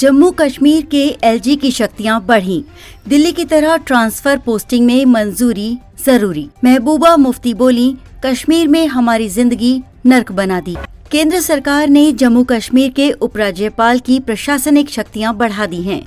जम्मू कश्मीर के एलजी की शक्तियां बढ़ीं। दिल्ली की तरह ट्रांसफर पोस्टिंग में मंजूरी जरूरी। महबूबा मुफ्ती बोली, कश्मीर में हमारी जिंदगी नर्क बना दी। केंद्र सरकार ने जम्मू कश्मीर के उपराज्यपाल की प्रशासनिक शक्तियां बढ़ा दी हैं।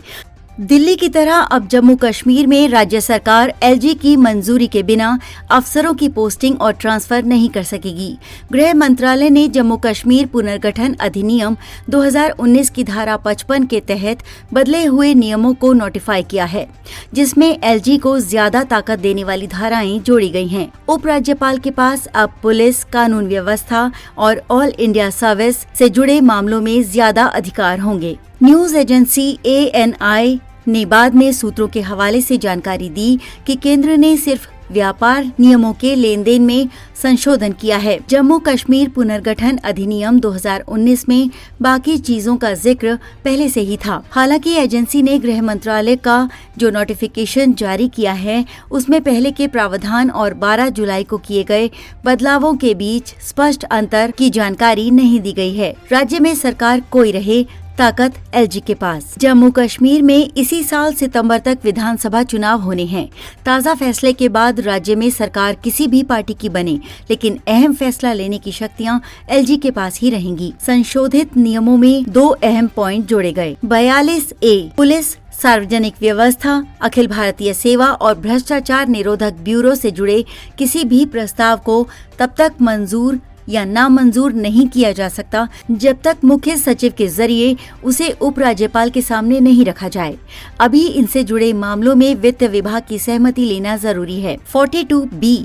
दिल्ली की तरह अब जम्मू कश्मीर में राज्य सरकार एलजी की मंजूरी के बिना अफसरों की पोस्टिंग और ट्रांसफर नहीं कर सकेगी। गृह मंत्रालय ने जम्मू कश्मीर पुनर्गठन अधिनियम 2019 की धारा 55 के तहत बदले हुए नियमों को नोटिफाई किया है, जिसमें एलजी को ज्यादा ताकत देने वाली धाराएं जोड़ी गई हैं। उपराज्यपाल के पास अब पुलिस, कानून व्यवस्था और ऑल इंडिया सर्विस से जुड़े मामलों में ज्यादा अधिकार होंगे। न्यूज एजेंसी ANI ने बाद में सूत्रों के हवाले से जानकारी दी कि केंद्र ने सिर्फ व्यापार नियमों के लेन देन में संशोधन किया है। जम्मू कश्मीर पुनर्गठन अधिनियम 2019 में बाकी चीजों का जिक्र पहले से ही था। हालांकि एजेंसी ने गृह मंत्रालय का जो नोटिफिकेशन जारी किया है, उसमें पहले के प्रावधान और 12 जुलाई को किए गए बदलावों के बीच स्पष्ट अंतर की जानकारी नहीं दी गई है। राज्य में सरकार कोई रहे, ताकत एलजी के पास। जम्मू कश्मीर में इसी साल सितंबर तक विधानसभा चुनाव होने हैं। ताज़ा फैसले के बाद राज्य में सरकार किसी भी पार्टी की बने, लेकिन अहम फैसला लेने की शक्तियां एलजी के पास ही रहेंगी। संशोधित नियमों में 2 अहम पॉइंट जोड़े गए। 42A पुलिस, सार्वजनिक व्यवस्था, अखिल भारतीय सेवा और भ्रष्टाचार निरोधक ब्यूरो से जुड़े किसी भी प्रस्ताव को तब तक मंजूर या नामंजूर नहीं किया जा सकता जब तक मुख्य सचिव के जरिए उसे उपराज्यपाल के सामने नहीं रखा जाए। अभी इनसे जुड़े मामलों में वित्त विभाग की सहमति लेना जरूरी है। 42B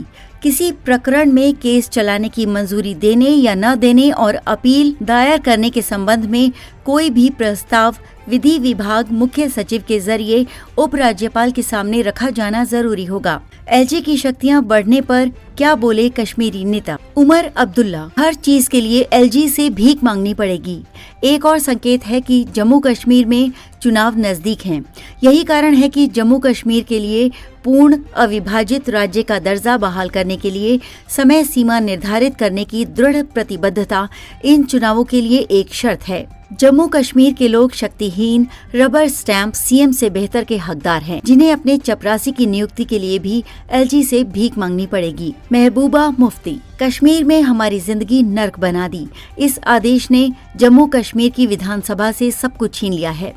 किसी प्रकरण में केस चलाने की मंजूरी देने या न देने और अपील दायर करने के संबंध में कोई भी प्रस्ताव विधि विभाग मुख्य सचिव के जरिए उपराज्यपाल के सामने रखा जाना जरूरी होगा। एलजी की शक्तियां बढ़ने पर क्या बोले कश्मीरी नेता? उमर अब्दुल्ला, हर चीज के लिए एलजी से भीख मांगनी पड़ेगी। एक और संकेत है कि जम्मू कश्मीर में चुनाव नजदीक हैं। यही कारण है कि जम्मू कश्मीर के लिए पूर्ण अविभाजित राज्य का दर्जा बहाल करने के लिए समय सीमा निर्धारित करने की दृढ़ प्रतिबद्धता इन चुनावों के लिए एक शर्त है। जम्मू कश्मीर के लोग शक्तिहीन रबर स्टैंप सीएम से बेहतर के हकदार हैं, जिन्हें अपने चपरासी की नियुक्ति के लिए भी एलजी से भीख मांगनी पड़ेगी। महबूबा मुफ्ती, कश्मीर में हमारी जिंदगी नर्क बना दी। इस आदेश ने जम्मू कश्मीर की विधानसभा से सब कुछ छीन लिया है।